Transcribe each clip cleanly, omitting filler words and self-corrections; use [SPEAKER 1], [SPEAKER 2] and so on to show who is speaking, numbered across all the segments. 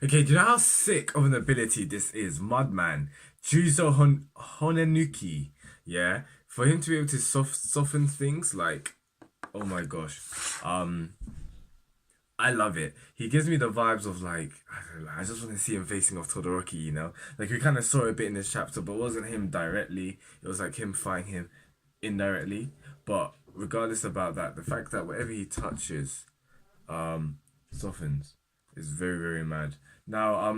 [SPEAKER 1] Okay, do you know how sick of an ability this is? Mudman, Honenuki. Yeah, for him to be able to soften things like, oh my gosh, um, I love it. He gives me the vibes of like, I don't know, I just want to see him facing off Todoroki, you know? Like we kind of saw a bit in this chapter, but it wasn't him directly. It was like him fighting him indirectly. But regardless about that, the fact that whatever he touches, um, softens is very, very mad. Now,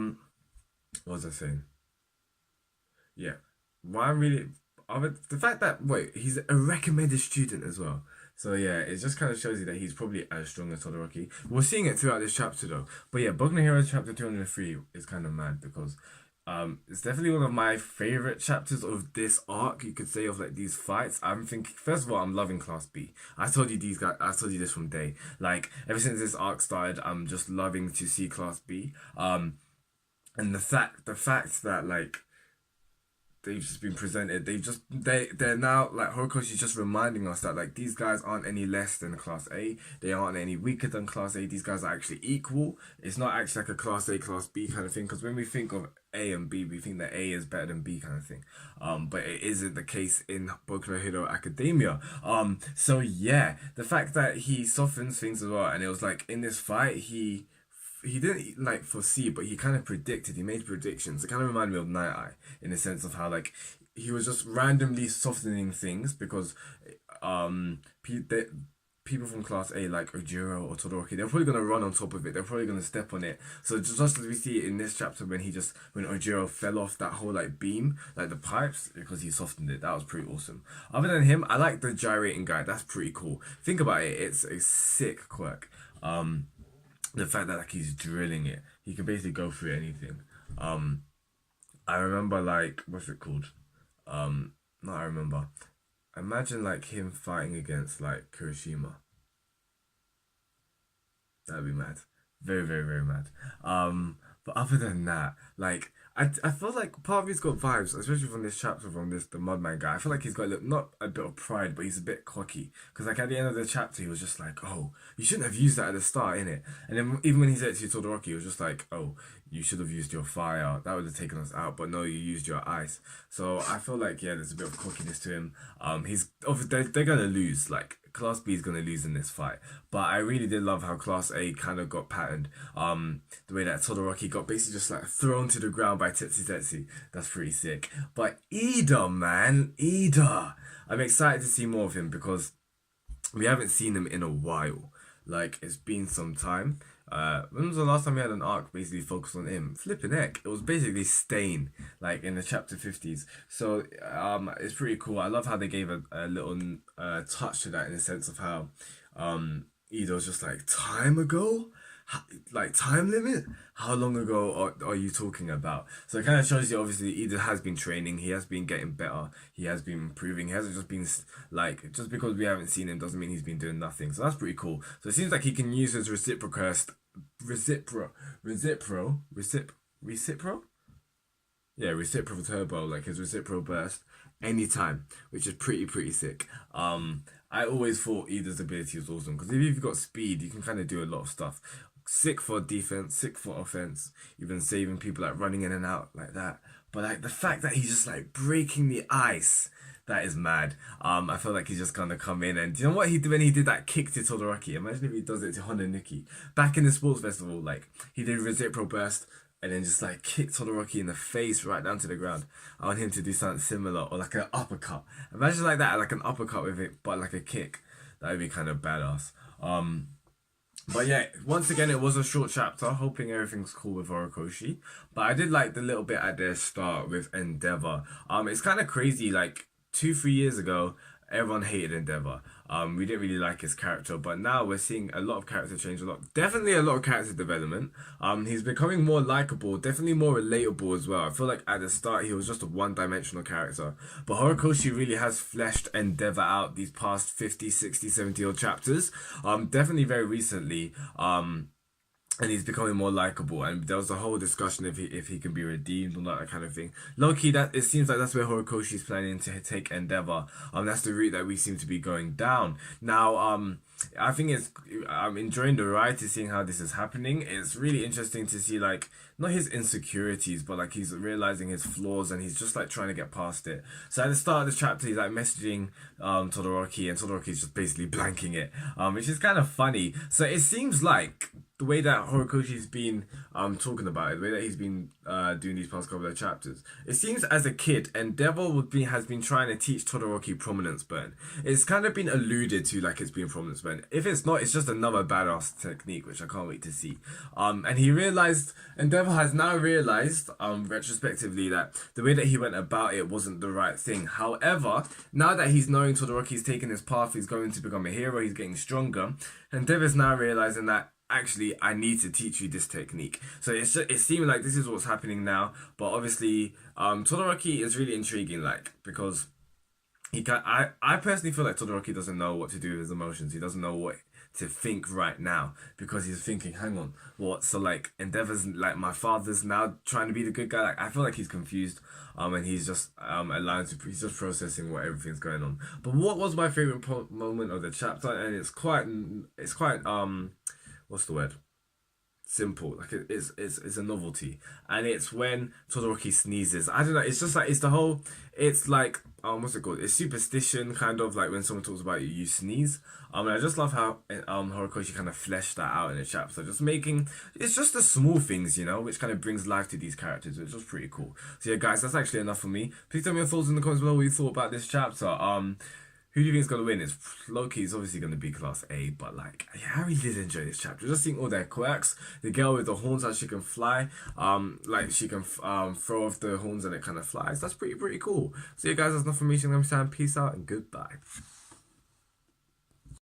[SPEAKER 1] what was I saying? Yeah. Why I'm really the fact that wait, he's a recommended student as well. So yeah, it just kind of shows you that he's probably as strong as Todoroki. We're seeing it throughout this chapter though. But yeah, Boku no Hero chapter 203 is kind of mad because it's definitely one of my favorite chapters of this arc, you could say, of like these fights. I'm thinking first of all, I'm loving Class B. I told you this from day. Like ever since this arc started, I'm just loving to see Class B. And the fact that like they've just been presented. They're now like Horikoshi's just reminding us that like these guys aren't any less than Class A. They aren't any weaker than Class A. These guys are actually equal. It's not actually like a Class A, Class B kind of thing. Because when we think of A and B, we think that A is better than B kind of thing. But it isn't the case in Boku no Hero Academia. So yeah, the fact that he softens things as well, and it was like in this fight he didn't like foresee, but he kind of predicted. He made predictions. It kind of reminded me of Night Eye in the sense of how like he was just randomly softening things because people from Class A like Ojiro or Todoroki, they're probably gonna run on top of it. They're probably gonna step on it. So just as we see it in this chapter when Ojiro fell off that whole like beam, like the pipes, because he softened it. That was pretty awesome. Other than him, I like the gyrating guy. That's pretty cool. Think about it. It's a sick quirk. The fact that like he's drilling it, he can basically go through anything. Um, I remember like what's it called? Not I remember. Imagine like him fighting against like Kirishima. That'd be mad. Very, very, very mad. But other than that, like I feel like part of me's got vibes, especially from this chapter from this the Mudman guy. I feel like he's got not a bit of pride, but he's a bit cocky. Because like at the end of the chapter, he was just like, "Oh, you shouldn't have used that at the start, innit?" And then even when he said it to Todoroki, he was just like, "Oh, you should have used your fire. That would have taken us out, but no, you used your ice." So I feel like yeah, there's a bit of cockiness to him. He's obviously they're gonna lose. Like Class B is gonna lose in this fight, but I really did love how Class A kind of got patterned. The way that Todoroki got basically just like thrown to the ground by Tetsu Tetsu. That's pretty sick. But Ida, man, Ida. I'm excited to see more of him because we haven't seen him in a while. Like it's been some time. When was the last time we had an arc basically focused on him? Flipping heck, it was basically Stain, like in the chapter 50s. So it's pretty cool. I love how they gave a little touch to that in the sense of how Ida was just like time ago. Like time limit? How long ago are you talking about? So it kind of shows you obviously Eden has been training, he has been getting better, he has been improving, he hasn't just been like just because we haven't seen him doesn't mean he's been doing nothing. So that's pretty cool. So it seems like he can use his recipro yeah, reciprocal turbo, like his reciprocal burst, anytime, which is pretty sick. I always thought Ida's ability was awesome because if you've got speed, you can kind of do a lot of stuff. Sick for defense, sick for offense, even saving people like running in and out like that. But like the fact that he's just like breaking the ice, that is mad. I feel like he's just gonna come in and do you know what he did when he did that kick to Todoroki? Imagine if he does it to Honenuki. Back in the sports festival, like he did reciprocal burst and then just like kicked Todoroki in the face right down to the ground. I want him to do something similar or like an uppercut. Imagine like that, like an uppercut with it, but like a kick. That would be kind of badass. But yeah, once again, it was a short chapter. Hoping everything's cool with Horikoshi. But I did like the little bit at the start with Endeavor. It's kind of crazy. Like 2, 3 years ago, everyone hated Endeavor. We didn't really like his character, but now we're seeing a lot of character change, a lot, definitely a lot of character development. He's becoming more likable, definitely more relatable as well. I feel like at the start he was just a one-dimensional character, but Horikoshi really has fleshed Endeavor out these past 50, 60, 70 odd chapters. Definitely very recently. And he's becoming more likable. And there was a whole discussion if he can be redeemed or not, that kind of thing. Low key, that it seems like that's where Horikoshi's planning to take Endeavor. That's the route that we seem to be going down now. I think I'm enjoying the ride to seeing how this is happening. It's really interesting to see like not his insecurities, but like he's realizing his flaws and he's just like trying to get past it. So at the start of the chapter, he's like messaging Todoroki, and Todoroki's just basically blanking it, which is kind of funny. So it seems like the way that Horikoshi's been talking about it, the way that he's been doing these past couple of chapters, it seems as a kid, Endeavor has been trying to teach Todoroki prominence burn. It's kind of been alluded to like it's been prominence burn. If it's not, it's just another badass technique, which I can't wait to see. And he realized, Endeavor has now realized, retrospectively, that the way that he went about it wasn't the right thing. However, now that he's knowing Todoroki's taken his path, he's going to become a hero, he's getting stronger, Endeavor's now realizing that actually I need to teach you this technique. So it's seeming like this is what's happening now. But obviously, Todoroki is really intriguing, like because I personally feel like Todoroki doesn't know what to do with his emotions. He doesn't know what to think right now because he's thinking, hang on, what? So like Endeavor's like my father's now trying to be the good guy. Like I feel like he's confused. And he's just he's just processing what everything's going on. But what was my favorite moment of the chapter? And it's quite what's the word? Simple. Like it's a novelty, and it's when Todoroki sneezes. I don't know. It's just like it's the whole. It's like what's it called? It's superstition, kind of like when someone talks about you, you sneeze. And I just love how Horikoshi kind of fleshed that out in the chapter. Just making it's just the small things, you know, which kind of brings life to these characters, which was pretty cool. So yeah, guys, that's actually enough for me. Please tell me your thoughts in the comments below. What you thought about this chapter. Who do you think is gonna win? It's Loki is obviously gonna be class A, but like yeah, I really did enjoy this chapter. Just seeing all their quirks, the girl with the horns that she can fly, like she can throw off the horns and it kind of flies. That's pretty cool. So yeah, guys, that's enough for me. Next time, peace out and goodbye.